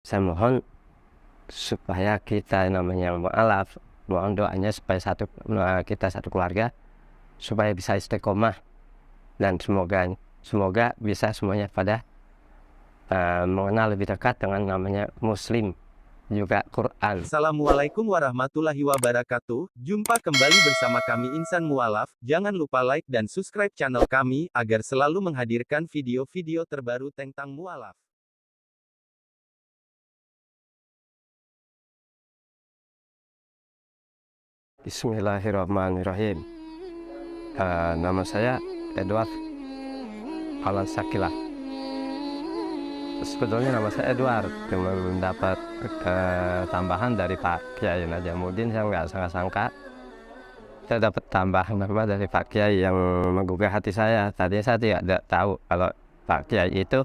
Saya mohon supaya kita namanya mualaf, mohon doanya supaya kita satu keluarga supaya bisa istiqomah, dan semoga bisa semuanya pada mengenal lebih dekat dengan namanya Muslim, juga Quran. Assalamualaikum warahmatullahi wabarakatuh. Jumpa kembali bersama kami Insan Mualaf. Jangan lupa like dan subscribe channel kami agar selalu menghadirkan video-video terbaru tentang mualaf. Bismillahirrahmanirrahim. Nama saya Edward Alan Sakilah. Sebetulnya nama saya Edward, cuma mendapat tambahan dari Pak Kiai Najamuddin. Saya nggak sangka saya dapat tambahan nama dari Pak Kiai yang menggugah hati saya. Tadi saya tidak tahu kalau Pak Kiai itu,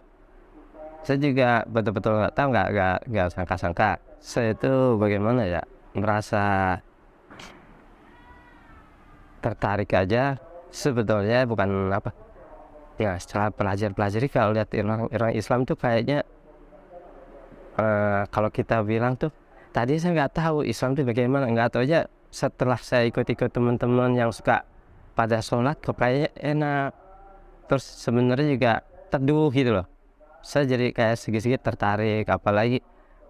saya juga betul-betul nggak tahu, nggak sangka-sangka. Saya itu bagaimana ya, merasa tertarik aja. Sebetulnya bukan apa ya, setelah pelajari kalau lihat orang Islam tuh kayaknya kalau kita bilang tuh, tadi saya nggak tahu Islam tuh bagaimana, nggak tahu aja. Setelah saya ikut-ikut teman-teman yang suka pada sholat, kok kayaknya enak, terus sebenarnya juga teduh gitu loh. Saya jadi kayak sedikit tertarik, apalagi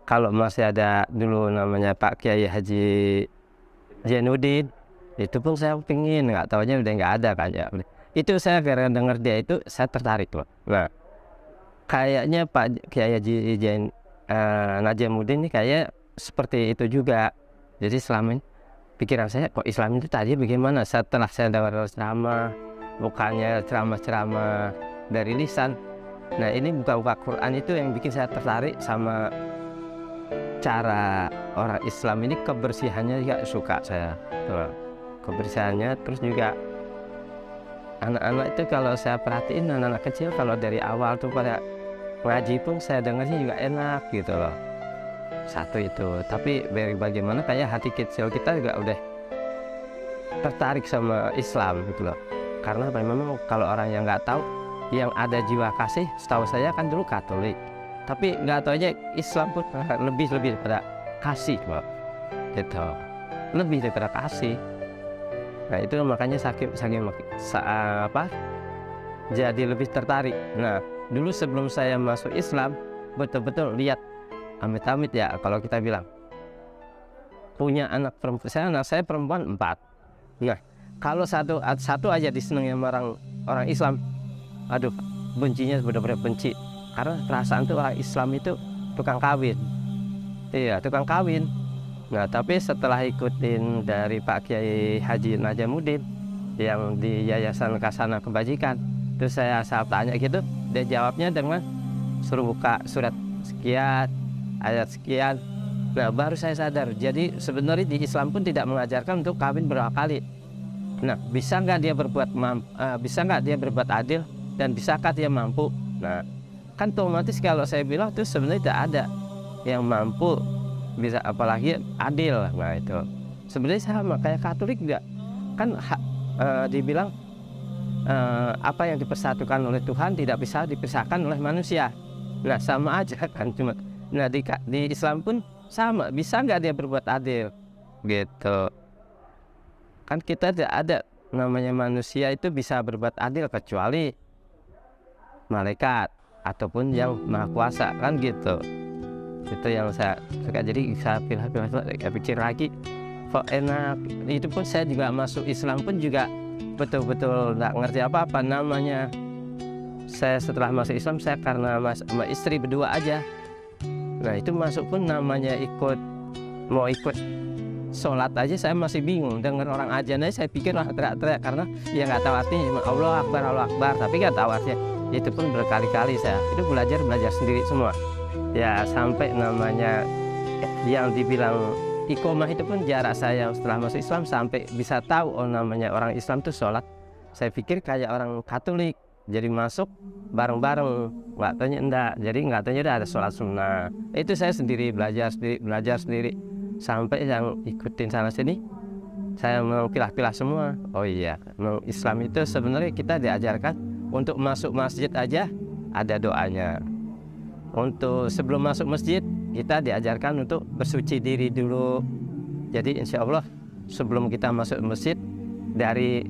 kalau masih ada dulu namanya Pak Kiai Haji Zainuddin, itu pun saya pingin, nggak taunya udah nggak ada kan ya. Itu saya gara-gara denger dia itu saya tertarik loh. Nah, kayaknya Pak Kiai Haji Najamuddin ini kayak seperti itu juga. Jadi selama ini pikiran saya, kok Islam itu tadi bagaimana, setelah saya dengar ceramah, bukannya ceramah-ceramah dari lisan. Nah, ini buka-buka Quran itu yang bikin saya tertarik sama cara orang Islam ini, kebersihannya juga suka saya tuh. Kebersihannya, terus juga anak-anak itu kalau saya perhatiin, anak-anak kecil kalau dari awal tuh pada ngaji pun saya dengarnya juga enak gitu loh. Satu itu, tapi bagaimana kayak hati kecil kita juga udah tertarik sama Islam gitu loh. Karena memang kalau orang yang nggak tahu, yang ada jiwa kasih, setahu saya kan dulu Katolik, tapi nggak tahu aja Islam pun lebih daripada kasih loh, gitu, lebih daripada kasih. Nah itu makanya jadi lebih tertarik. Nah dulu sebelum saya masuk Islam, betul-betul lihat amit-amit ya kalau kita bilang punya anak perempuan, anak saya perempuan 4. Nah kalau satu aja disenangi sama orang Islam, aduh, bencinya benar-benar benci, karena perasaan tuh orang Islam itu tukang kawin. Iya, tukang kawin. Nah, tapi setelah ikutin dari Pak Kiai Haji Najamuddin yang di Yayasan Kasana Kebajikan, terus saya tanya gitu, dia jawabnya dengan suruh buka surat sekian, ayat sekian. Nah, baru saya sadar, jadi sebenarnya di Islam pun tidak mengajarkan untuk kawin berapa kali. Nah, bisa nggak dia berbuat adil, dan bisakah dia mampu? Nah, kan otomatis kalau saya bilang itu sebenarnya tidak ada yang mampu bisa, apalagi adil. Nah itu sebenarnya sama kayak Katolik juga kan, dibilang apa yang dipersatukan oleh Tuhan tidak bisa dipisahkan oleh manusia. Nah sama aja kan, cuma nah di Islam pun sama, bisa nggak dia berbuat adil gitu kan. Kita tidak ada namanya manusia itu bisa berbuat adil kecuali malaikat ataupun yang maha kuasa kan gitu. Itu yang saya suka, jadi saya pikir lagi kok enak. Itu pun saya juga masuk Islam pun juga betul-betul nggak ngerti apa-apa namanya. Saya setelah masuk Islam, saya karena sama istri berdua aja. Nah itu masuk pun namanya mau ikut sholat aja saya masih bingung. Dengar orang ajan aja saya pikir lah teriak-teriak, karena ya nggak tahu artinya, cuma Allah Akbar, tapi nggak tahu artinya. Itu pun berkali-kali saya itu belajar sendiri semua ya, sampai namanya yang dibilang iqomah itu pun jarak saya setelah masuk Islam sampai bisa tahu namanya orang Islam tuh sholat. Saya pikir kayak orang Katolik, jadi masuk bareng-bareng, nggak tanya enggak, jadi nggak tanya udah ada sholat sunnah. Itu saya sendiri belajar sendiri sampai yang ikutin sana sini saya mengpilah-pilah semua. Oh iya, Islam itu sebenarnya kita diajarkan untuk masuk masjid aja ada doanya. Untuk sebelum masuk masjid kita diajarkan untuk bersuci diri dulu. Jadi insya Allah sebelum kita masuk masjid, dari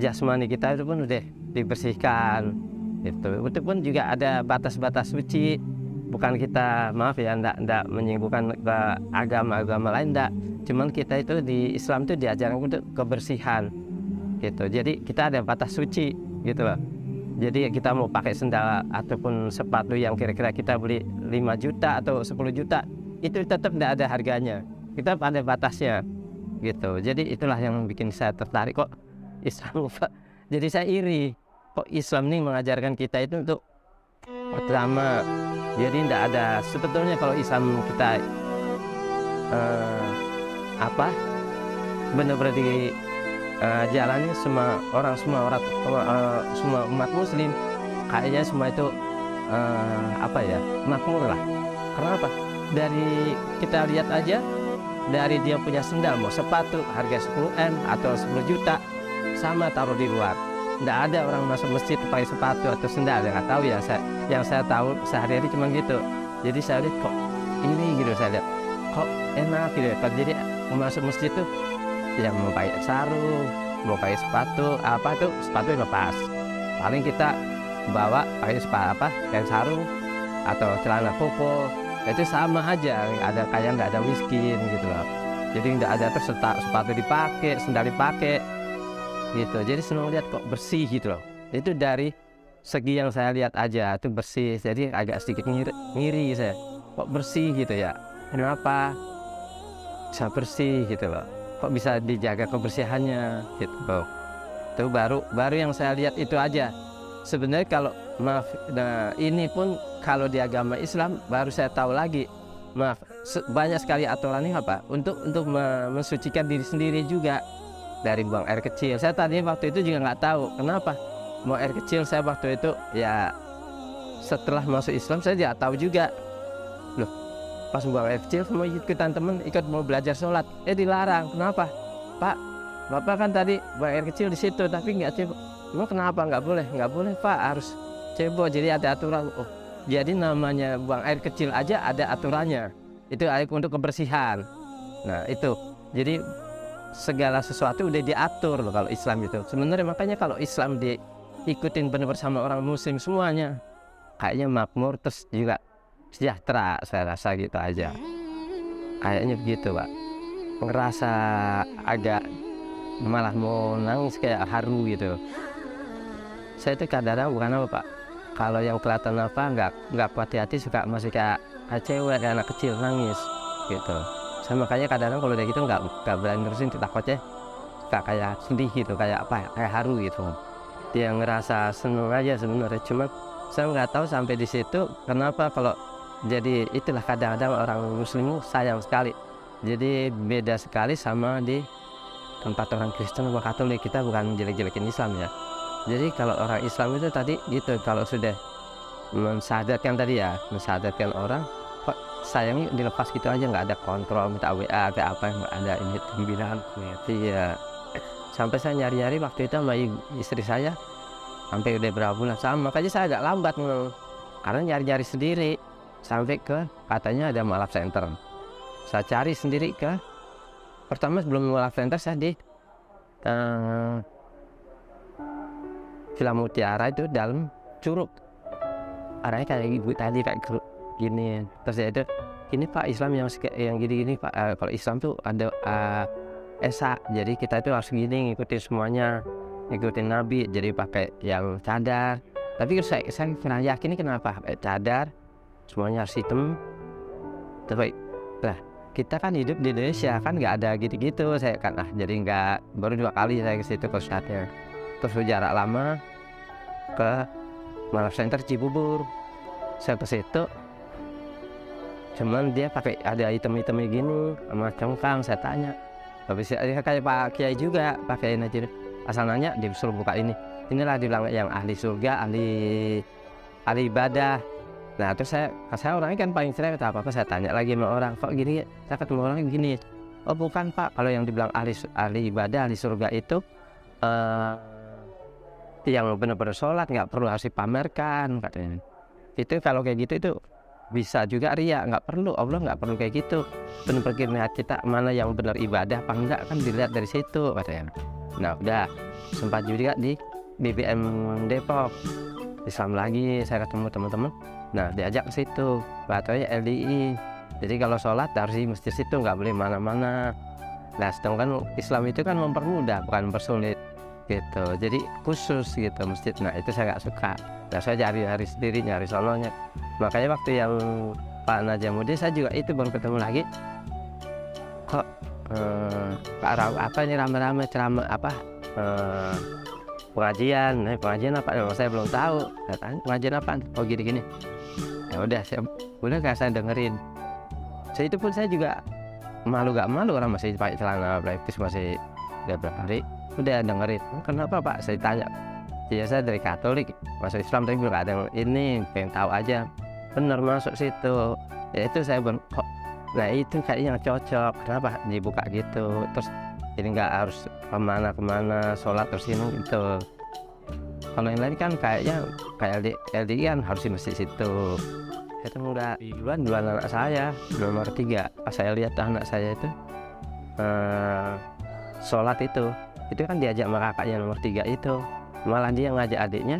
jasmani kita itu pun udah dibersihkan. Itu pun juga ada batas-batas suci. Bukan kita, maaf ya, enggak menyinggung ke agama-agama lain, enggak. Cuman kita itu di Islam itu diajarkan untuk kebersihan gitu. Jadi kita ada batas suci gitu loh. Jadi kita mau pakai sendal ataupun sepatu yang kira-kira kita beli 5 juta atau 10 juta, itu tetap enggak ada harganya. Kita ada batasnya gitu. Jadi itulah yang bikin saya tertarik kok Islam. Jadi saya iri kok Islam ini mengajarkan kita itu untuk pertama, jadi tidak ada sebetulnya kalau Islam kita benar-benar dijalani semua umat Muslim, kayaknya semua itu makmur lah. Karena apa? Dari kita lihat aja, dari dia punya sendal mau sepatu harga 10M atau 10 juta sama taruh di luar. Nggak ada orang masuk masjid pakai sepatu atau sendal, nggak tahu ya. Yang saya tahu sehari-hari cuma gitu. Jadi saya lihat kok ini gitu, saya lihat kok enak gitu ya. Jadi masuk masjid tuh yang mau pakai sarung, mau pakai sepatu sepatu lepas. Paling kita bawa pakai kain sarung atau celana koko, itu sama aja. Ada kayak nggak ada miskin gitu loh. Jadi nggak ada terus sepatu dipakai, sendal dipakai gitu. Jadi senang lihat kok bersih gitu loh. Itu dari segi yang saya lihat aja itu bersih. Jadi agak sedikit ngiri saya, kok bersih gitu ya, kenapa bisa bersih gitu loh, kok bisa dijaga kebersihannya gitu loh. Itu baru yang saya lihat itu aja. Sebenarnya kalau ini pun kalau di agama Islam baru saya tahu lagi, banyak sekali aturan ini untuk mensucikan diri sendiri juga. Dari buang air kecil, saya tadi waktu itu juga nggak tahu kenapa buang air kecil. Saya waktu itu ya setelah masuk Islam saya tidak tahu juga loh, pas buang air kecil sama ikutan temen ikut mau belajar sholat, dilarang. Kenapa Pak? Bapak kan tadi buang air kecil di situ tapi nggak cebok. Emang kenapa nggak boleh Pak, harus cebok. Jadi ada aturan. Oh, jadi namanya buang air kecil aja ada aturannya, itu untuk kebersihan. Nah itu jadi segala sesuatu udah diatur loh kalau Islam itu. Sebenarnya makanya kalau Islam diikutin benar bersama orang Muslim semuanya, kayaknya makmur terus juga sejahtera, saya rasa gitu aja. Kayaknya begitu Pak. Ngerasa agak malah mau nangis, kayak haru gitu. Saya itu kadang-kadang bukan apa Pak, kalau yang kelihatan nggak kuat hati suka masih kayak cewek, kayak anak kecil nangis gitu. Saya makanya kadang-kadang kalau udah gitu nggak berani nerusin, takutnya kayak sedih gitu, kayak haru gitu. Dia ngerasa seneng aja sebenarnya, cuma saya nggak tahu sampai di situ kenapa. Kalau jadi itulah kadang-kadang orang Muslim sayang sekali. Jadi beda sekali sama di tempat orang Kristen atau Katolik. Kita bukan jelek-jelekin Islam ya. Jadi kalau orang Islam itu tadi gitu, kalau sudah mensadarkan mensadarkan orang, kok sayangnya dilepas gitu aja, nggak ada kontrol, minta WA kayak apa, nggak ada ini bilang ya. Sampai saya nyari-nyari waktu itu sama istri saya sampai udah berapa bulan sama, makanya saya agak lambat karena nyari-nyari sendiri sampai ke katanya ada Mualaf Center. Saya cari sendiri pertama sebelum Mualaf Center saya di Villa Mutiara itu dalam Curug, arahnya kayak ibu tadi kayak gini. Terus ya itu ini Pak, Islam yang gini-gini Pak, kalau Islam tuh ada Esa, jadi kita itu harus gini, ngikutin semuanya, ngikutin Nabi, jadi pakai yang cadar. Tapi saya pernah yakin kenapa pakai cadar semuanya harus hitam. Tapi lah kita kan hidup di Indonesia kan nggak ada gitu-gitu. Saya kan jadi nggak, baru 2 kali saya ke situ ke Ustadznya. Terus jarak lama ke Mualaf Center Cibubur, saya ke situ, cuman dia pakai ada item-itemnya gini sama cengkang. Saya tanya, habis kayak Pak Kiai juga pakai aja, asal nanya disuruh buka inilah dibilang yang ahli surga, ahli ibadah. Nah terus saya orangnya kan paling cerewet, apa saya tanya lagi sama orang, kok gini, saya ketemu orang gini. Oh bukan Pak, kalau yang dibilang ahli ibadah, ahli surga itu yang benar-benar sholat, nggak perlu harus dipamerkan katanya. Itu kalau kayak gitu itu bisa juga ria, nggak perlu, Allah nggak perlu kayak gitu. Benar-benar kita mana yang benar ibadah apa enggak kan dilihat dari situ katanya. Nah udah sempat juga di BBM Depok Islam lagi, saya ketemu teman-teman. Nah diajak ke situ, katanya LDI. Jadi kalau sholat harus di masjid situ, nggak boleh mana-mana. Nah sedangkan Islam itu kan mempermudah bukan mempersulit gitu. Jadi khusus gitu masjid. Nah itu saya nggak suka. Nah saya cari sendiri, nyari sononya. Makanya waktu yang Pak Najamuddin saya juga itu baru ketemu lagi. Kok Pak apa ini rame-rame ceramah apa pengajian. Nah, pengajian apa? Nah, saya belum tahu. Katanya pengajian apa? Oh gini-gini. Ya udah saya dengerin. Saya itu pun saya juga malu gak malu, orang masih pakai celana praktis masih udah berapa hari. Udah dengerin. Kenapa Pak? Saya tanya. Ya saya dari Katolik masuk Islam tapi belum ada yang ini, pengen tahu aja. Bener masuk situ. Ya itu saya kok. Nah itu kayaknya cocok. Kenapa dibuka gitu? Terus jadi nggak harus kemana-kemana sholat terus ini gitu. Kalau yang lain kan kayaknya kayak LDI kan harus di masjid situ. Itu udah duluan anak saya nomor 3. Pas saya lihat anak saya itu sholat itu kan diajak sama kakaknya nomor 3 itu. Malah dia ngajak adiknya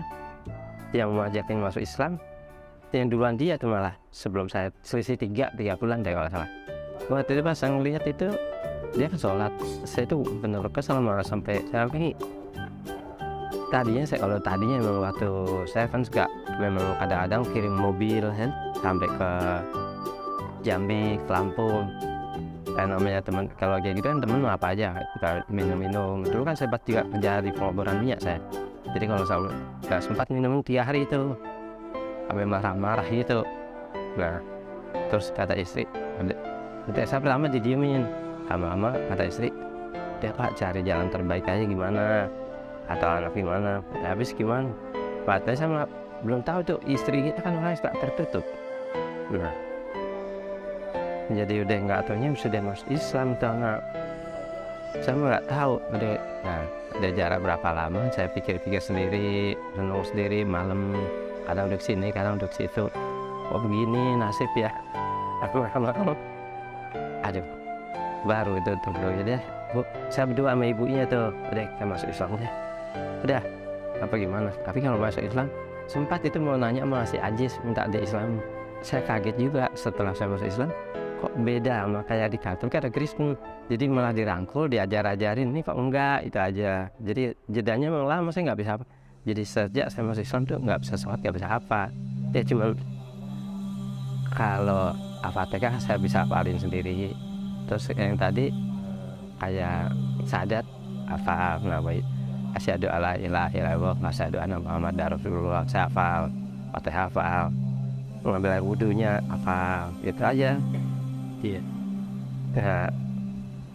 yang mau ajakin masuk Islam, yang duluan dia tuh malah sebelum saya, selisih 3 bulan deh kalau salah. Waktu itu pas saya ngeliat itu dia kan sholat, saya tuh bener kesel malah sampai saya ini tadinya memang waktu saya kan juga memang kadang-kadang kirim mobil kan sampai ke Jambi, ke Lampung. Kayak namanya teman kalau kayak gitu kan temen apa aja kita minum-minum. Dulu kan sempat juga kerja di pengeboran minyak saya. Jadi kalau saya nggak sempat minum 3 hari itu sampai marah-marah gitu. Nah terus kata istri, saya pertama didiemin, lama-lama kata istri, dia Pak cari jalan terbaik aja gimana atau anak gimana. Habis gimana? Padahal sama belum tahu tuh istri kita kan orang yang tertutup. Nah jadi udah nggak taunya sudah masuk Islam tuh anak. Saya nggak tahu ada jarak berapa lama. Saya pikir-pikir sendiri, renung sendiri malam, kadang duduk sini kadang duduk situ. Oh begini nasib ya. Aku lama-lama aduh baru itu tuh jadi Bu, saya berdua sama ibunya tuh udah kita masuk Islam udah apa gimana. Tapi kalau masuk Islam sempat itu mau nanya sama si Ajis minta di Islam. Saya kaget juga setelah saya masuk Islam, kok beda sama kayak di Katolik ada Kristen. Jadi malah dirangkul, diajar-ajarin, ini kok enggak, itu aja. Jadi jedanya memang lama, saya nggak bisa apa. Jadi sejak saya masuk Islam tuh nggak bisa sholat, nggak bisa apa. Ya cuma kalau Al-Fatihah saya bisa hafalin sendiri. Terus yang tadi kayak sadat hafal, asyhadu alla ilaha illallah wa asyhadu anna muhammadar rasulullah saya hafal, Fatihah hafal, mengambil air wudunya hafal, itu aja. Iya. Nah,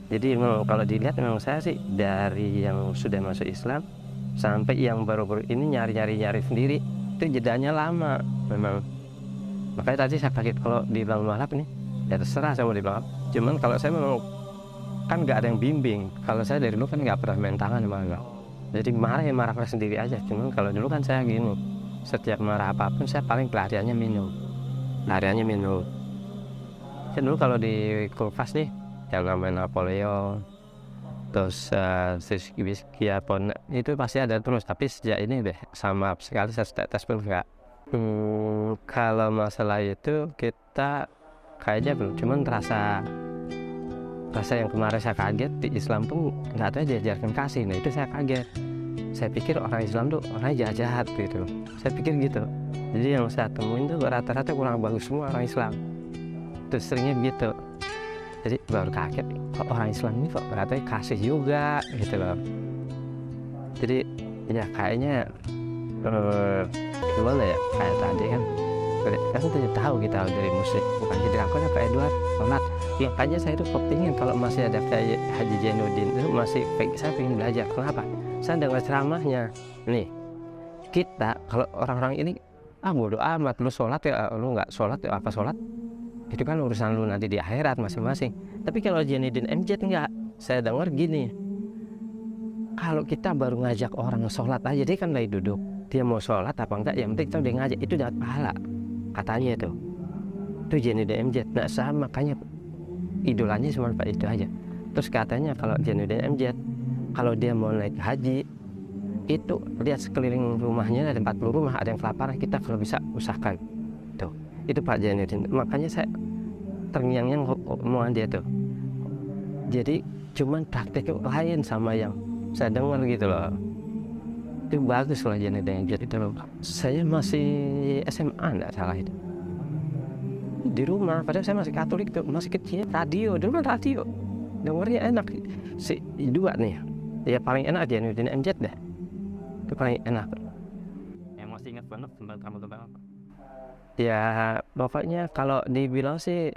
jadi memang kalau dilihat memang saya sih dari yang sudah masuk Islam sampai yang baru-baru ini nyari sendiri itu jedanya lama memang. Makanya tadi saya kaget kalau dibilang mualaf nih, ya terserah saya mau dibilang. Cuman kalau saya memang kan nggak ada yang bimbing. Kalau saya dari dulu kan nggak pernah main tangan malah. Jadi marah sendiri aja. Cuman kalau dulu kan saya gini, setiap marah apapun saya paling pelariannya minum. Saya dulu kalau di kulkas nih yang namanya Napoleon terus whisky pun itu pasti ada terus, tapi sejak ini deh sama sekali saya tetes pun enggak. Kalau masalah itu kita kayaknya belum, cuman rasa yang kemarin saya kaget di Islam pun nggak tahu diajarkan kasih. Nah itu saya kaget, saya pikir orang Islam tuh orang jahat gitu, saya pikir gitu. Jadi yang saya temuin tuh rata-rata kurang bagus semua orang Islam. Terus seringnya gitu, jadi baru kaget kok orang Islam ini kok katanya kasih juga gitu loh. Jadi ya kayaknya gimana ya, kayak tadi kan tidak tahu kita dari muslim, bukan jadi aku kayak Edward sholat ya aja. Saya itu kepingin kalau masih ada kayak Haji Jainuddin itu masih saya pengen belajar. Kenapa? Saya dengar ceramahnya nih, kita kalau orang-orang ini bodo amat lu sholat ya, lu nggak sholat ya apa sholat, itu kan urusan lu nanti di akhirat masing-masing. Tapi kalau Jainuddin MZ enggak, saya dengar gini, kalau kita baru ngajak orang sholat aja, dia kan lagi duduk, dia mau sholat apa enggak, yang penting kita udah ngajak itu dapat pahala katanya itu. itu Zainuddin MZ. Nah sama, makanya idolanya cuma Pak itu aja. Terus katanya kalau Zainuddin MZ kalau dia mau naik haji itu lihat sekeliling rumahnya ada 40 rumah, ada yang kelaparan, kita kalau bisa usahakan tuh. Itu Pak Zainuddin, makanya saya terngiang-ngiang omongan dia tuh. Jadi cuman prakteknya lain sama yang saya dengar gitu loh. Itu bagus lah Zainuddin MZ itu loh. Saya masih SMA enggak salah itu, di rumah, padahal saya masih Katolik tuh, masih kecil. Radio dulu kan, radio dengernya enak. Si dua nih ya paling enak Zainuddin MZ deh, itu paling enak. Yang masih ingat banget tentang apa? Ya pokoknya kalau dibilang sih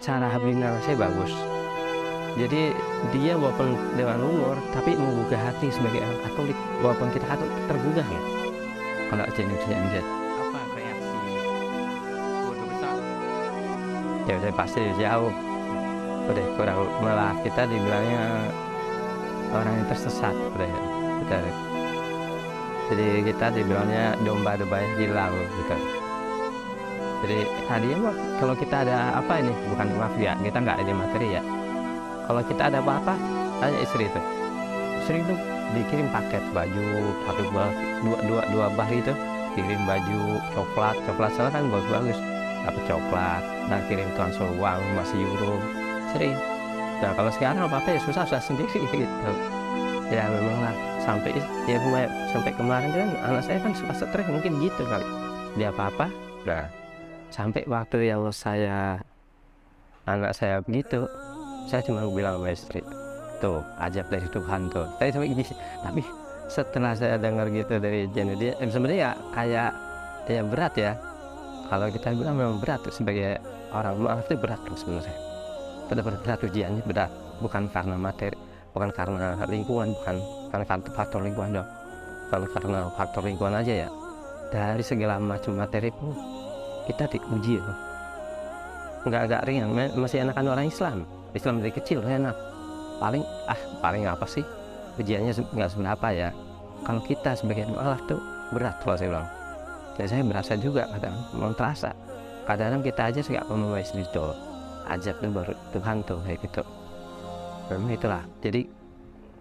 cara hubungan saya bagus. Jadi dia walaupun dengan umur tapi menggugah hati sebagai orang Katolik, walaupun kita Katolik tergugah ya kalau Zainuddin MZ. Apa reaksi keluarga besar? Ya udah pasti jauh, udah kurang, malah kita dibilangnya orang yang tersesat udah kita. Jadi kita dibilangnya domba-domba yang hilang gitu. Jadi hadiah mah kalau kita ada apa ini, bukan maaf ya, kita nggak ada materi ya. Kalau kita ada apa-apa tanya istri itu dikirim paket baju satu dua bah itu, kirim baju coklat salah kan bagus dapat coklat, nah kirim transfer uang masih euro sering. Nah kalau sekarang apa ya susah sendiri gitu ya. Memang lah sampai kemarin kan anak saya kan suka stres mungkin gitu kali dia apa nah sampai waktu yang anak saya begitu, saya cuma bilang sama istri tuh ajab dari Tuhan tuh. Saya sampai gini, tapi setelah saya dengar gitu dari Zainuddin, sebenarnya ya kayak ya berat ya. Kalau kita bilang memang berat tuh, sebagai orang maaf itu berat tuh sebenarnya. Berat ujiannya berat, bukan karena materi, bukan karena lingkungan, bukan karena faktor lingkungan dong. Kalau karena faktor lingkungan aja ya, dari segala macam materi pun kita diuji loh. Nggak ringan, masih enakan orang Islam dari kecil enak. Paling apa sih ujiannya nggak seberapa ya. Kalau kita sebagai mualaf tuh berat kalau saya bilang. Dan saya berasa juga kadang mau terasa. Kadang kita aja nggak membawa istri itu. Ajab tuh baru Tuhan tuh kayak gitu. Memang itulah. Jadi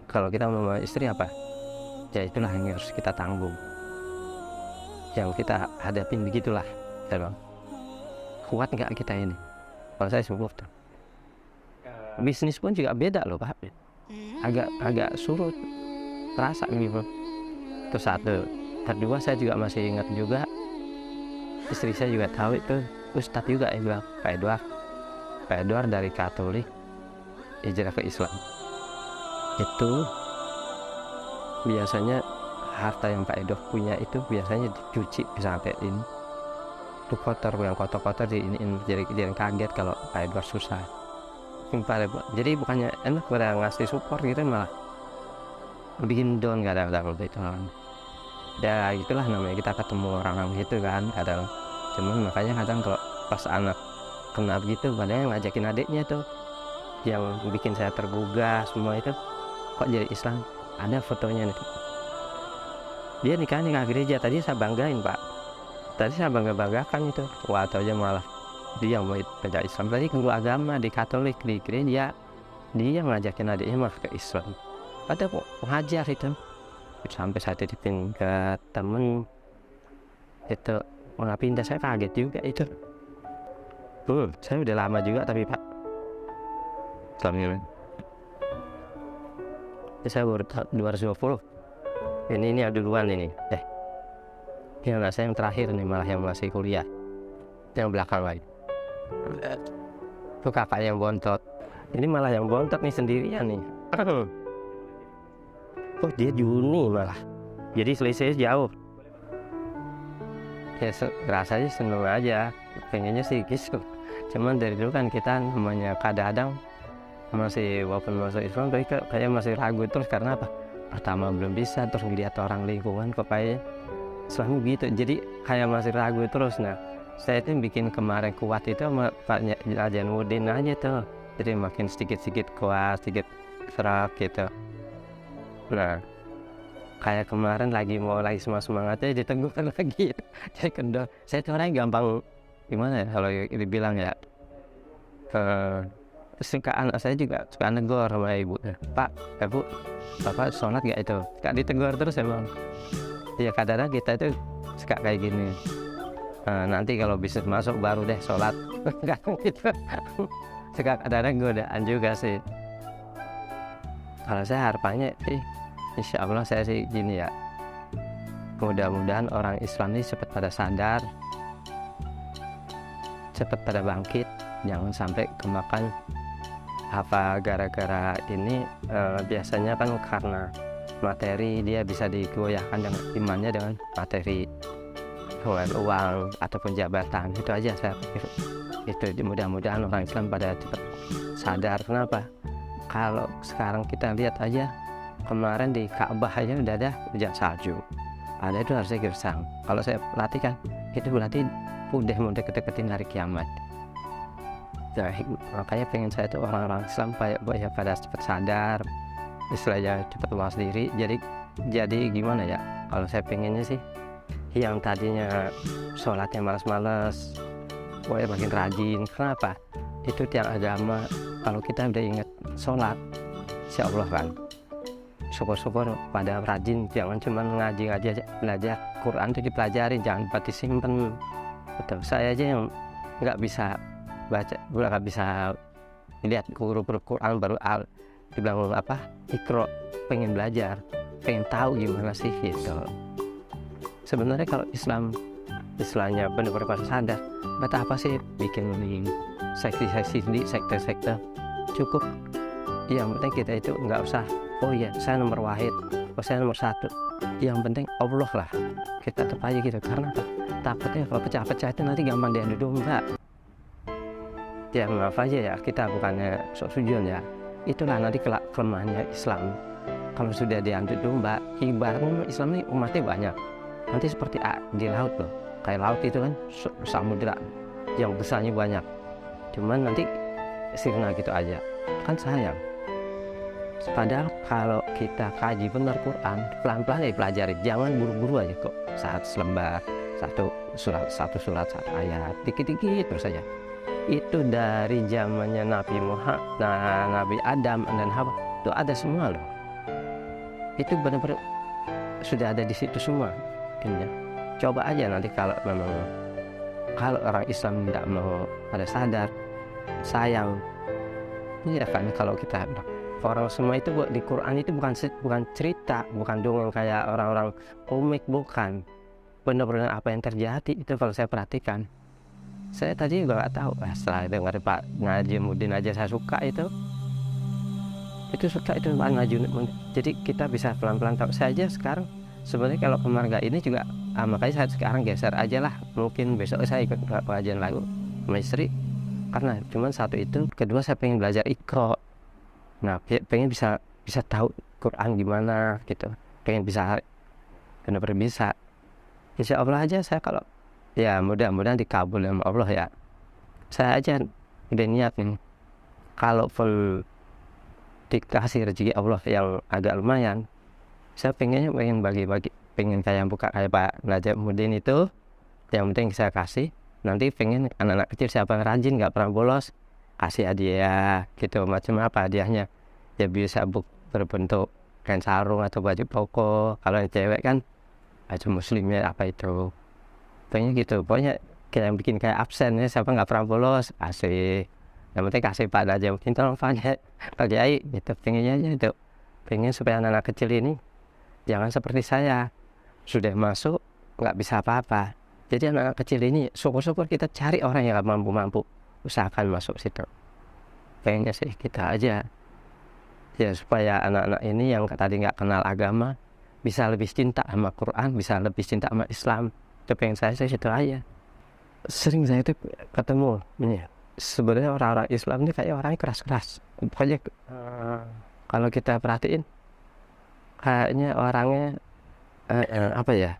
kalau kita membawa istri apa? Ya itulah yang harus kita tanggung. Yang kita hadapin begitulah. Ya bang. Kuat nggak kita ini? Kalau saya sungguh tuh. Bisnis pun juga beda loh Pak. Agak surut. Terasa gitu. Itu satu. Kedua saya juga masih ingat juga. Istri saya juga tahu itu. Ustadz juga yang bilang. Pak Edward dari Katolik hijrah ke Islam. Itu biasanya harta yang Pak Edward punya itu biasanya dicuci sampai ini. Itu kotor, yang kotor-kotor jadi kaget kalau Pak Edward susah. Jadi bukannya enak pada ngasih support gitu, malah bikin down kadang-kadang itu. Ya itulah namanya kita ketemu orang gitu kan kadang. Cuman makanya kadang kalau pas anak kena begitu, padahal ngajakin adiknya tuh yang bikin saya tergugah semua itu, kok jadi Islam, ada fotonya nih. Dia nikah gereja, tadi saya banggain Pak. Tadi saya banggakan itu. Wah atau aja malah dia mau belajar Islam. Tadi guru agama di Katolik di gereja, dia ngajakin adiknya mah ke Islam. Ada pengajar itu. Sampai saya titipin ke temen itu mau pindah, saya kaget juga itu. Saya udah lama juga tapi Pak. Saya baru 220. Ini ada duluan ini. Ini anak saya yang terakhir nih, malah yang masih kuliah. Yang belakang lagi. Itu kakak yang bontot. Ini malah yang bontot nih sendirian nih. Oh dia Juni malah. Jadi selisihnya jauh. Ya rasanya seneng aja. Pengennya sih gitu. Cuman dari dulu kan kita namanya kadang-kadang masih walaupun masuk Islam tapi kayak masih ragu terus. Karena apa? Pertama belum bisa, terus ngeliat orang lingkungan kok kayak Islam gitu. Jadi kayak masih ragu terus. Nah saya itu bikin kemarin kuat itu sama Pak Zainuddin aja tuh. Jadi makin sedikit-sedikit kuat, sedikit serak gitu. Nah kayak kemarin lagi semangatnya diteguhkan lagi. Jadi kendor. Saya tuh orangnya gampang gimana ya kalau dibilang ya, suka anak saya juga suka negor sama ibu, Pak, Bu, Bapak sholat gak itu? Suka ditegur terus emang. Ya kadang-kadang kita itu suka kayak gini. Nanti kalau bisnis masuk baru deh sholat. Kadang gitu. Suka kadang-kadang godaan juga sih. Kalau saya harapannya insya Allah saya sih gini ya. Mudah-mudahan orang Islam ini cepat pada sadar, cepat pada bangkit, jangan sampai kemakan apa gara-gara ini. Biasanya kan karena materi dia bisa digoyahkan dengan imannya dengan materi, dengan uang ataupun jabatan. Itu aja saya pikir. Itu mudah-mudahan orang Islam pada cepat sadar. Kenapa? Kalau sekarang kita lihat aja, kemarin di Ka'bah aja udah ada hujan salju, ada itu harusnya gersang. Kalau saya perhatikan itu berarti udah mau deket-deketin hari kiamat. Nah, makanya pengen saya tuh orang-orang Islam pada cepat sadar, istilahnya cepat luas diri. Jadi gimana ya, kalau saya pengennya sih yang tadinya sholatnya malas-malas makin rajin. Kenapa? Itu tiang agama, kalau kita udah ingat sholat, insya Allah kan syukur-syukur pada rajin. Jangan cuma ngaji-ngaji aja, belajar Quran itu dipelajarin, jangan buat disimpan. Betul, saya aja yang nggak bisa baca, nggak bisa lihat huruf Quran baru dibilang apa, ikro, pengen belajar, pengen tahu gimana sih gitu. Sebenarnya kalau Islamnya benar-benar sadar, apa sih bikin seksi-seksi di sekte-sekte, cukup yang penting kita itu nggak usah oh iya saya nomor wahid, oh saya nomor satu, yang penting Allah lah, kita tetap aja gitu. Karena takutnya kalau pecah-pecah itu nanti gampang diadu domba. Ya maaf aja ya, kita bukannya sok sujon ya, itulah nanti kelemahannya Islam. Kalau sudah diadu domba, ibaratnya Islam ini umatnya banyak, nanti seperti di laut loh, kayak laut itu kan samudra yang besarnya banyak, cuman nanti sirna gitu aja, kan sayang. Padahal kalau kita kaji benar Quran, pelan-pelan ya pelajari, jangan buru-buru aja kok. Saat selembar, satu surat, satu ayat, dikit-dikit terus saja. Itu dari zamannya Nabi Muhammad, Nabi Adam dan Hawa, itu ada semua loh. Itu benar-benar sudah ada di situ semua. Coba aja nanti kalau memang orang Islam tidak mau pada sadar, sayang. Ini kan kalau kita orang semua itu di Quran itu bukan cerita, bukan dongeng kayak orang-orang komik, bukan. Benar-benar apa yang terjadi itu kalau saya perhatikan. Saya tadi juga nggak tahu, setelah dengar Pak Ngaji Mudin aja saya suka itu suka itu Pak Ngaji. Jadi kita bisa pelan-pelan tahu. Saya aja sekarang sebenarnya kalau ke marga ini juga, makanya saya sekarang geser aja lah. Mungkin besok saya ikut pengajian lagu sama istri, karena cuman satu itu, kedua saya pengen belajar Iqra. Nah, pengen bisa tahu Quran gimana gitu, pengen bisa benar-benar bisa. Insya Allah aja saya kalau ya mudah-mudahan dikabul sama Allah ya. Saya aja udah niat nih, kalau full dikasih rezeki Allah yang agak lumayan, saya pengen bagi-bagi, pengen kayak buka kayak Pak Najib Mudin itu, yang penting saya kasih. Nanti pengen anak-anak kecil siapa yang rajin nggak pernah bolos, kasih hadiah gitu, macam apa hadiahnya ya, bisa berbentuk kain sarung atau baju koko. Kalau yang cewek kan baju muslimnya apa itu, pengen gitu. Pokoknya kayak yang bikin kayak absen ya, siapa nggak pernah bolos kasih. Yang penting kasih Pak aja, mungkin tolong Pak Kiai gitu, pengennya aja itu, pengen supaya anak-anak kecil ini jangan seperti saya sudah masuk nggak bisa apa-apa. Jadi anak-anak kecil ini syukur-syukur kita cari orang yang mampu, usahakan masuk situ. Pengennya sih kita aja ya, supaya anak-anak ini yang tadi nggak kenal agama bisa lebih cinta sama Quran, bisa lebih cinta sama Islam. Itu pengen saya situ aja. Sering saya itu ketemu ini, sebenarnya orang-orang Islam ini kayak orangnya keras-keras. Pokoknya kalau kita perhatiin kayaknya orangnya apa ya,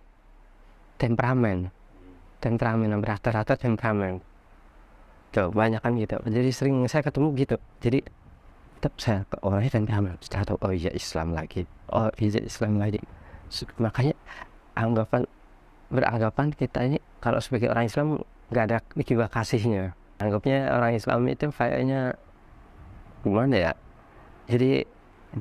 temperamen rata-rata temperamen tuh banyak kan gitu. Jadi sering saya ketemu gitu, jadi tetap saya orangnya temperamen. Setelah tahu oh iya Islam lagi, makanya beranggapan kita ini kalau sebagai orang Islam nggak ada jiwa kasihnya. Anggapnya orang Islam itu kayaknya gimana ya, jadi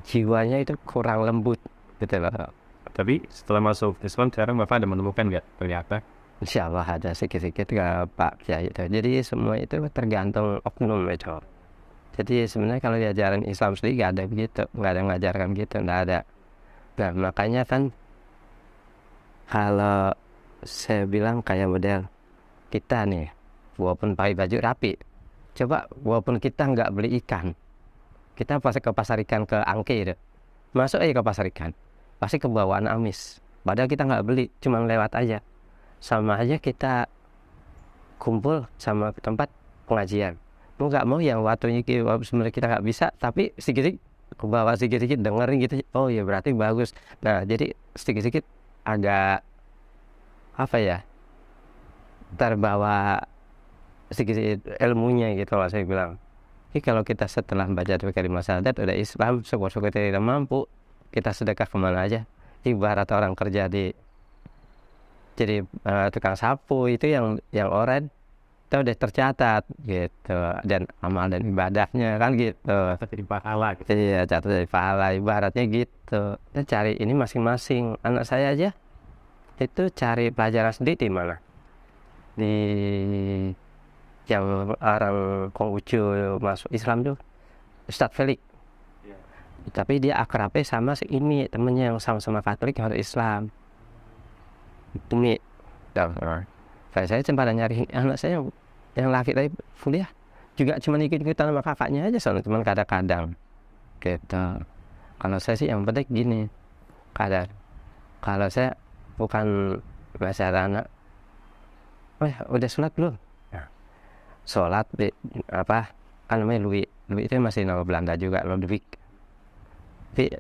jiwanya itu kurang lembut gitu loh. Tapi setelah masuk Islam sekarang Bapak ada menemukan nggak ternyata? Insya Allah ada sedikit-sedikit Pak Kiai itu. Jadi semua itu tergantung oknum itu. Jadi sebenarnya kalau di ajaran Islam sendiri nggak ada begitu, nggak ada ngajarkan gitu, nggak ada. Nah makanya kan kalau saya bilang kayak model kita nih, walaupun pakai baju rapi, coba walaupun kita nggak beli ikan, kita pasti ke pasar ikan ke Angke itu, masuk aja ke pasar ikan, pasti kebawaan amis. Padahal kita nggak beli, cuma lewat aja. Sama aja kita kumpul sama tempat pengajian. Mau nggak mau yang waktunya sebenarnya kita nggak bisa, tapi sedikit ke bawah, sedikit dengerin gitu. Oh ya berarti bagus. Nah jadi sedikit agak apa ya, terbawa sedikit ilmunya gitu lah saya bilang. Jadi kalau kita setelah baca dua kalimat syahadat udah Islam, syukur-syukur kita tidak mampu, kita sedekah kemana aja. Ibarat orang kerja di jadi tukang sapu itu yang oren itu udah tercatat gitu, dan amal dan ibadahnya kan gitu. Jadi pahala gitu. Iya, catat dari pahala ibaratnya gitu. Kita cari ini masing-masing. Anak saya aja itu cari pelajaran sendiri di mana? Di yang orang Konghucu masuk Islam tuh Ustadz Felix. Tapi dia akrabnya sama si ini temennya yang sama-sama Katolik harus Islam. Ini saya sempat nyari anak saya yang laki tadi kuliah juga cuma ikut-ikutan sama kakaknya aja, soalnya cuma kadang-kadang gitu. Kalau saya sih yang penting gini, kalau saya bukan masalah anak, udah sholat belum? Sholat apa kan namanya Louis itu masih nama Belanda juga, Ludwig. Tapi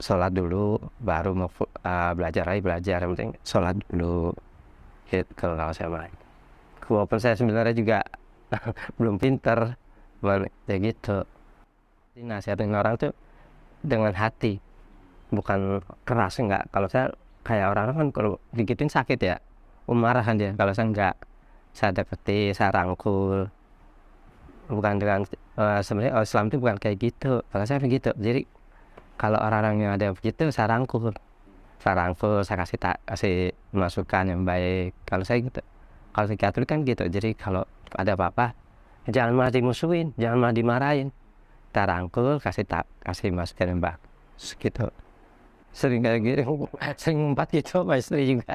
sholat dulu baru mau belajar, yang penting sholat dulu gitu. Kalau saya main walaupun saya sebenarnya juga belum pinter ya gitu. Nasihatin orang tuh dengan hati, bukan keras. Enggak, kalau saya kayak orang kan kalau digituin sakit ya, marah kan dia. Kalau saya enggak, saya deketi, saya rangkul, bukan dengan sebenarnya Islam itu bukan kayak gitu. Kalau saya begitu, jadi kalau orang-orang yang ada begitu saya rangkul, saya kasih masukan yang baik. Kalau saya gitu, kalau di Katolik kan gitu, jadi kalau ada apa-apa jangan malah dimusuhin, jangan malah dimarahin, kita rangkul, kasih masukan yang bagus gitu. Sering kayak gitu, sering ngumpat gitu sama istri juga.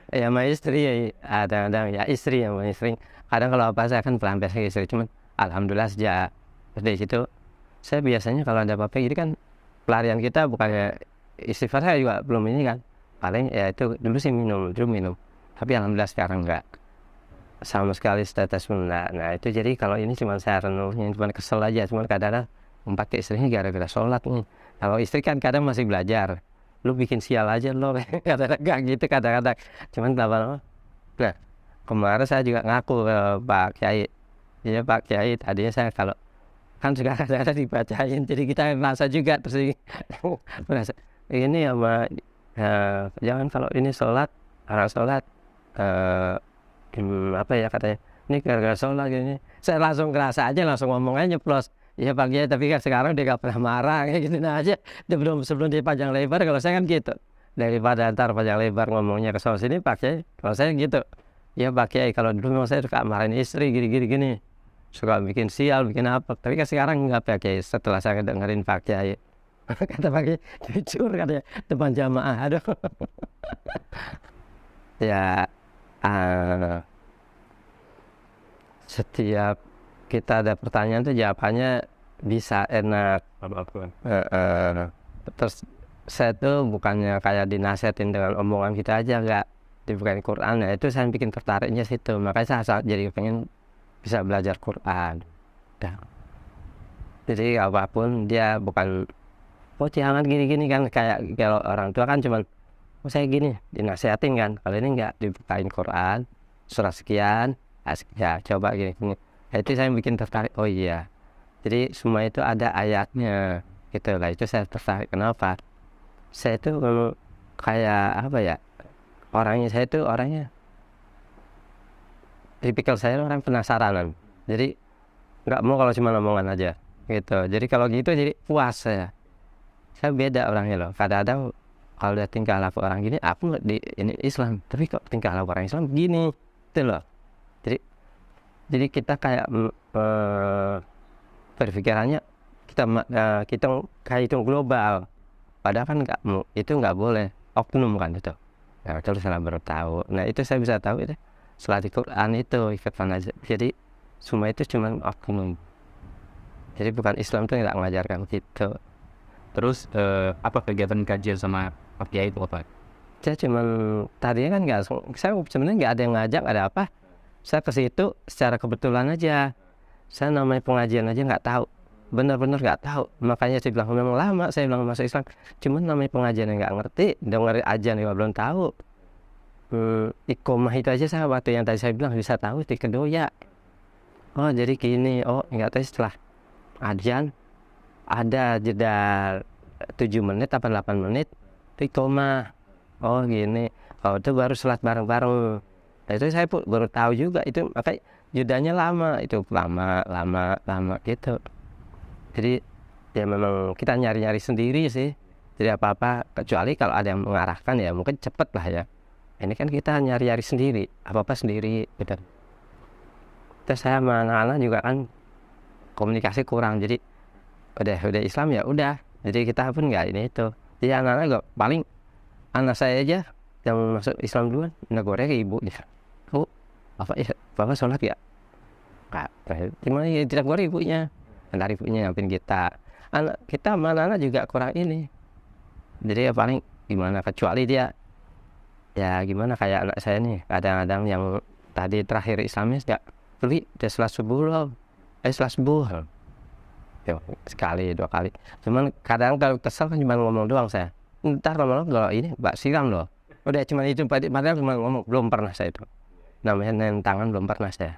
Ya sama istri ya, kadang-kadang ya istri yang sering. Kadang kalau apa saya kan pelampiasan istri, cuman alhamdulillah sejak dari situ saya biasanya kalau ada apa-apa gitu kan pelarian kita bukannya istighfar, saya juga belum ini kan, paling ya itu dulu sih minum, tapi alhamdulillah sekarang enggak sama sekali status enggak. Nah itu jadi kalau ini cuma saya renungin, cuma kesel aja, cuma kadang-kadang umpat ke istrinya gara-gara sholat nih. Kalau istri kan kadang masih belajar, lu bikin sial aja lo, kadang-kadang gitu kadang-kadang. Cuman lama-lama, nah kemarin saya juga ngaku ke Pak Kiai, ya Pak Kiai tadinya saya kalau kan juga kadang-kadang dibacain, jadi kita merasa juga terus merasa ini ya Mbak, jangan kalau ini sholat, orang sholat apa ya katanya, ini gara-gara sholat gini. Saya langsung kerasa aja, langsung ngomong aja nyeplos, iya Pak Kiai, tapi kan sekarang dia gak pernah marah kayak gitu aja. Dia sebelum dia panjang lebar, kalau saya kan gitu, daripada ntar panjang lebar ngomongnya ke soal sini Pak Kiai, kalau saya gitu, ya Pak Kiai kalau dulu memang saya suka marahin istri gini, suka bikin sial, bikin apa, tapi kan sekarang enggak Pak Kiai. Setelah saya dengerin Pak Kiai kata Pak Kiai jujur katanya depan jamaah, aduh. Ya setiap kita ada pertanyaan tuh jawabannya bisa enak. Terus saya tuh bukannya kayak dinasihatin dengan omongan kita aja, enggak, dibukain Quran ya, itu saya bikin tertariknya situ, makanya saya jadi pengen bisa belajar Quran. Jadi apapun dia bukan jangan gini kan, kayak kalau orang tua kan cuman saya gini dinasihatin kan, kalau ini enggak, dibukain Quran surah sekian, ya coba gini. Itu saya bikin tertarik, oh iya, jadi semua itu ada ayatnya gitu lah. Itu saya tertarik. Kenapa? Saya itu kayak apa ya, saya itu orangnya tipikal saya orang penasaranan, jadi nggak mau kalau cuma omongan aja gitu. Jadi kalau gitu jadi puas saya beda orangnya loh. Kadang-kadang kalau udah tingkah laku orang gini, aku nggak di ini Islam, tapi kok tingkah laku orang Islam gini, itu loh. Jadi kita kayak berpikirannya kita kayak itu global, padahal kan itu nggak boleh, oknum kan itu. Ya terus saya baru tahu. Nah itu saya bisa tahu itu setelah di Quran itu ikatan aja. Jadi semua itu cuma oknum. Jadi bukan Islam tuh nggak mengajarkan gitu. Terus apa kegiatan kajian sama Pak Kiai itu apa? Saya cuma tadinya kan saya sebenarnya nggak ada yang ngajak, ada apa. Saya ke situ secara kebetulan aja. Saya namanya pengajian aja nggak tahu. Benar-benar nggak tahu. Makanya saya bilang memang lama saya bilang masuk Islam. Cuman namanya pengajian yang nggak ngerti, denger aja nih belum tahu. Iqomah itu aja saya waktu yang tadi saya bilang bisa tahu di Kedoya. Oh jadi gini, oh nggak tahu setelah ajan ada jeda 7 menit apa 8 menit iqomah. Oh gini, oh itu baru sholat bareng-bareng. Nah, itu saya pun baru tahu juga itu, makanya jedanya lama itu lama gitu. Jadi ya memang kita nyari-nyari sendiri sih. Jadi apa-apa kecuali kalau ada yang mengarahkan ya mungkin cepet lah ya. Ini kan kita nyari-nyari sendiri, apa-apa sendiri gitu. Terus saya sama anak-anak juga kan komunikasi kurang, jadi udah Islam ya udah. Jadi kita pun nggak ini itu. Jadi anak-anak juga paling anak saya aja yang masuk Islam duluan negornya ke ibunya. Oh, bapak sholat ya? Kak, cuma ya tidak goreng ibunya. Dari ibunya ngapain kita. Anak kita mana anak juga kurang ini. Jadi ya paling gimana, kecuali dia ya gimana kayak anak saya nih, kadang-kadang yang tadi terakhir Islamis ya, beli udah sholat subuh loh. Sholat subuh. Ya, sekali 2 kali. Cuman kadang kalau kesel kan cuma ngomong doang saya. Ntar lama-lama kalau ini Mbak siram loh. Udah cuma itu, padahal cuma ngomong, belum pernah saya itu. Namanya main tangan belum pernah saya.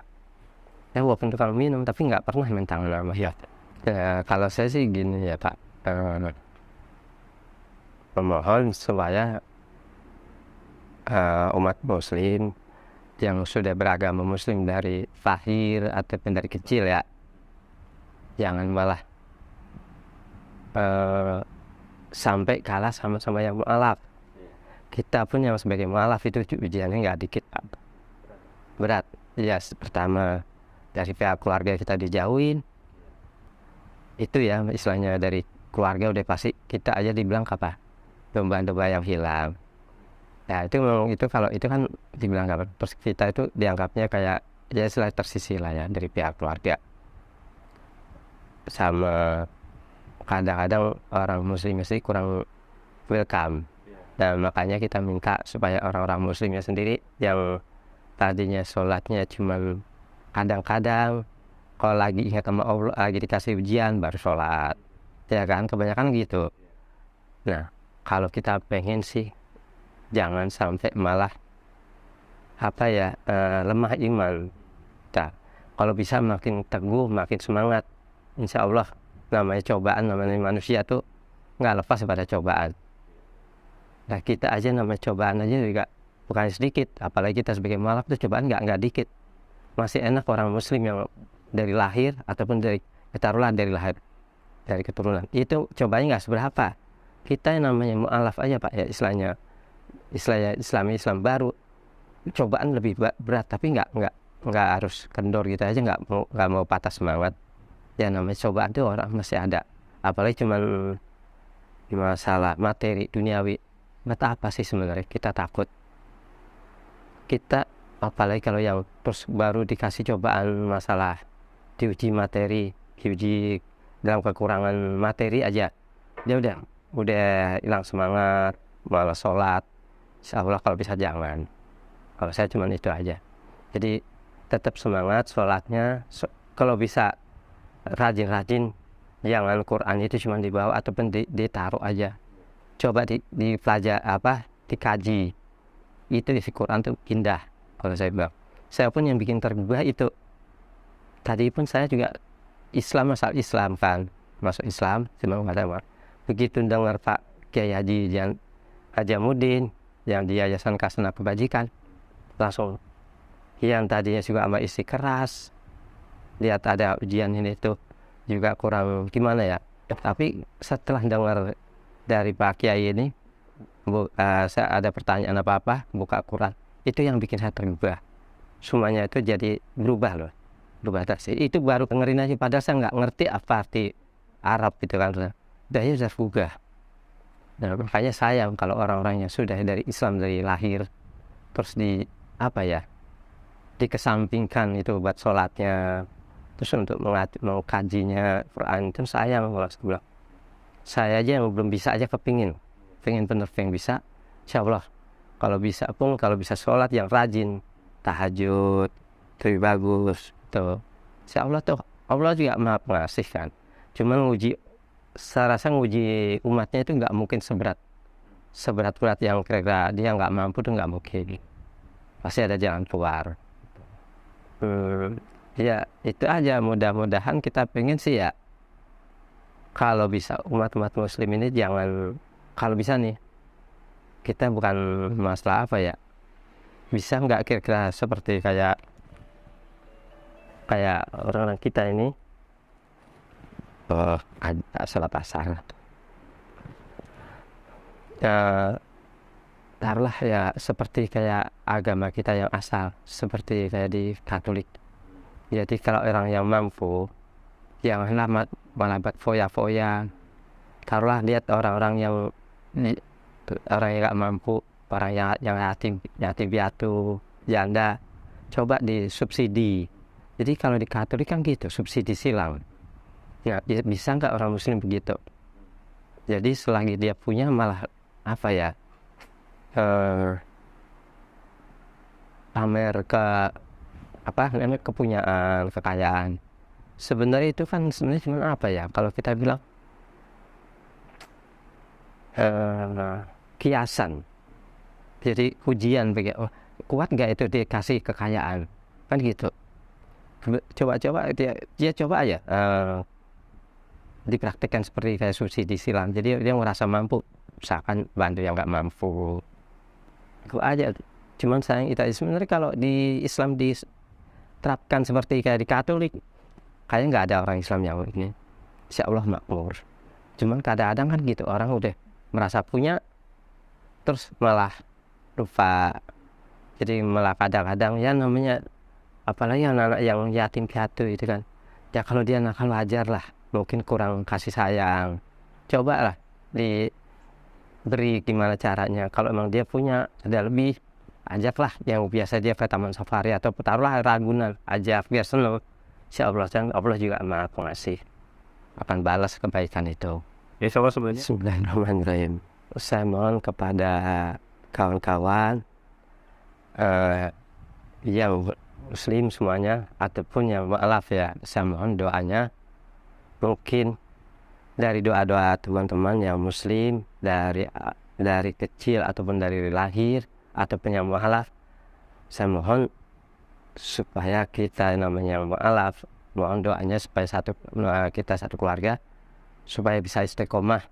Ya walaupun tukang minum tapi nggak pernah main tangan sama ya. Kalau saya sih gini ya Pak, memohon supaya umat muslim yang sudah beragama muslim dari lahir ataupun dari kecil ya, jangan malah sampai kalah sama yang mu'alaf. Kita pun yang sebagai mu'alaf itu ujiannya nggak dikit, berat. Ya pertama dari pihak keluarga kita dijauhin, itu ya istilahnya dari keluarga udah pasti kita aja dibilang apa, domba-domba yang hilang. Ya itu memang itu, kalau itu kan dibilang apa, terus kita itu dianggapnya kayak ya istilah tersisih lah ya dari pihak keluarga. Sama kadang-kadang orang muslim sih kurang welcome. Nah makanya kita minta supaya orang-orang muslimnya sendiri yang tadinya sholatnya cuma kadang-kadang, kalau lagi ingat sama Allah, lagi dikasih ujian baru sholat, ya kan, kebanyakan gitu. Nah kalau kita pengen sih jangan sampai malah apa ya, lemah iman. Nah, kalau bisa makin teguh, makin semangat. Insya Allah namanya cobaan, namanya manusia tuh nggak lepas pada cobaan. Nah kita aja namanya cobaan aja juga bukan sedikit, apalagi kita sebagai mu'alaf tuh cobaan nggak dikit. Masih enak orang muslim yang dari lahir ataupun dari taruhlah dari lahir dari keturunan itu cobaannya nggak seberapa. Kita yang namanya mu'alaf aja Pak ya, istilahnya Islam baru, cobaan lebih berat, tapi nggak harus kendor gitu aja, nggak mau patah semangat. Ya namanya cobaan tuh orang masih ada, apalagi cuma masalah materi duniawi. Buat apa sih sebenarnya kita takut? Kita apalagi kalau yang terus baru dikasih cobaan masalah diuji materi, diuji dalam kekurangan materi aja, dia udah hilang semangat, malas sholat. Insya Allah kalau bisa jangan. Kalau saya cuma itu aja. Jadi tetap semangat sholatnya, kalau bisa rajin-rajin, jangan Quran itu cuma dibawa ataupun ditaruh aja. Coba dipelajari dikaji. Itu isi Quran tuh indah. Kalau saya bilang, saya pun yang bikin tergugah itu. Tadi pun saya juga Islam, asal Islam kan, masuk Islam, cuma nggak tahu. Begitu dengar Pak Kiai Haji Haji Mudin yang di Yayasan Kasana Kebajikan, langsung yang tadinya juga sama istri keras, lihat ada ujian ini tuh juga kurang gimana ya. Tapi setelah dengar dari Pak Kiai ini, saya ada pertanyaan apa-apa, buka Quran, itu yang bikin saya terubah. Semuanya itu jadi berubah loh, berubah drastis. Itu baru dengerin aja, padahal saya nggak ngerti apa arti Arab gitu kan. Udah ya udah berubah. Nah, makanya sayang kalau orang-orang yang sudah dari Islam dari lahir, terus apa ya, dikesampingkan itu buat sholatnya, terus untuk mengkajinya Quran, itu sayang kalau saya bilang. Saya aja yang belum bisa aja pengen bener pengen bisa, insya Allah kalau bisa pun, kalau bisa sholat yang rajin, tahajud lebih bagus tuh, insya Allah tuh Allah juga maha pengasih kan. Cuman saya rasa nguji umatnya itu nggak mungkin seberat yang kira-kira dia nggak mampu, tuh nggak mungkin, pasti ada jalan keluar. Ya itu aja, mudah-mudahan kita pengen sih ya, kalau bisa umat-umat muslim ini jangan, kalau bisa nih, kita bukan masalah apa ya, bisa nggak kira-kira seperti kayak orang-orang kita ini, ada salat asar, taruhlah ya seperti kayak agama kita yang asal, seperti kayak di Katolik. Jadi kalau orang yang mampu, janganlah malabat foya-foya. Taruhlah lihat orang-orang yang nggak mampu, orang yang yatim piatu, janda, coba disubsidi. Jadi kalau di Katolik kan gitu, subsidi silang. Ya, bisa nggak orang muslim begitu? Jadi selagi dia punya, malah apa ya, pamer ke kepunyaan, kekayaan. Sebenarnya itu kan sebenarnya cuma apa ya, kalau kita bilang kiasan. Jadi ujian begitu, kuat nggak itu dikasih kekayaan, kan gitu. Coba dia coba aja dipraktikkan seperti kayak subsidi silang. Jadi dia merasa mampu, misalkan bantu yang nggak mampu, itu aja. Cuman sayang itu sebenarnya kalau di Islam diterapkan seperti kayak di Katolik, kayaknya nggak ada orang Islam yang ini, insya Allah makmur. Cuman kadang-kadang kan gitu, orang udah merasa punya, terus malah lupa. Jadi malah kadang-kadang ya namanya, apalagi anak-anak yang yatim piatu itu kan, ya kalau dia nakal wajar lah, mungkin kurang kasih sayang. Coba lah diberi gimana caranya. Kalau emang dia punya ada lebih, ajaklah yang biasa dia ke taman safari atau taruhlah Ragunan, ajak biar seneng. Insya Allah juga maha pengasih, akan balas kebaikan itu. Ya Allah sebenarnya. Bismillahirrahmanirrahim. Saya mohon kepada kawan-kawan yang muslim semuanya, ataupun yang mu'alaf ya, saya mohon doanya. Mungkin dari doa-doa teman-teman yang muslim dari kecil ataupun dari lahir ataupun yang mu'alaf, saya mohon supaya kita namanya mu'alaf, mohon doanya supaya kita satu keluarga supaya bisa istiqomah,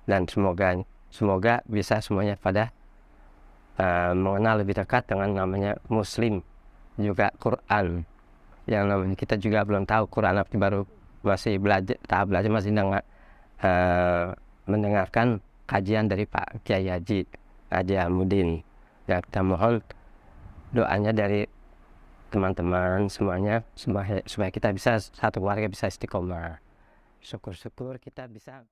dan semoga bisa semuanya pada mengenal lebih dekat dengan namanya muslim, juga Quran, yang namanya kita juga belum tahu Quran, baru masih tahap belajar, masih mendengarkan kajian dari Pak Kiai Haji Almudin. Ya, kita mohon doanya dari teman-teman semuanya supaya kita bisa satu keluarga bisa istiqomah. Syukur-syukur kita bisa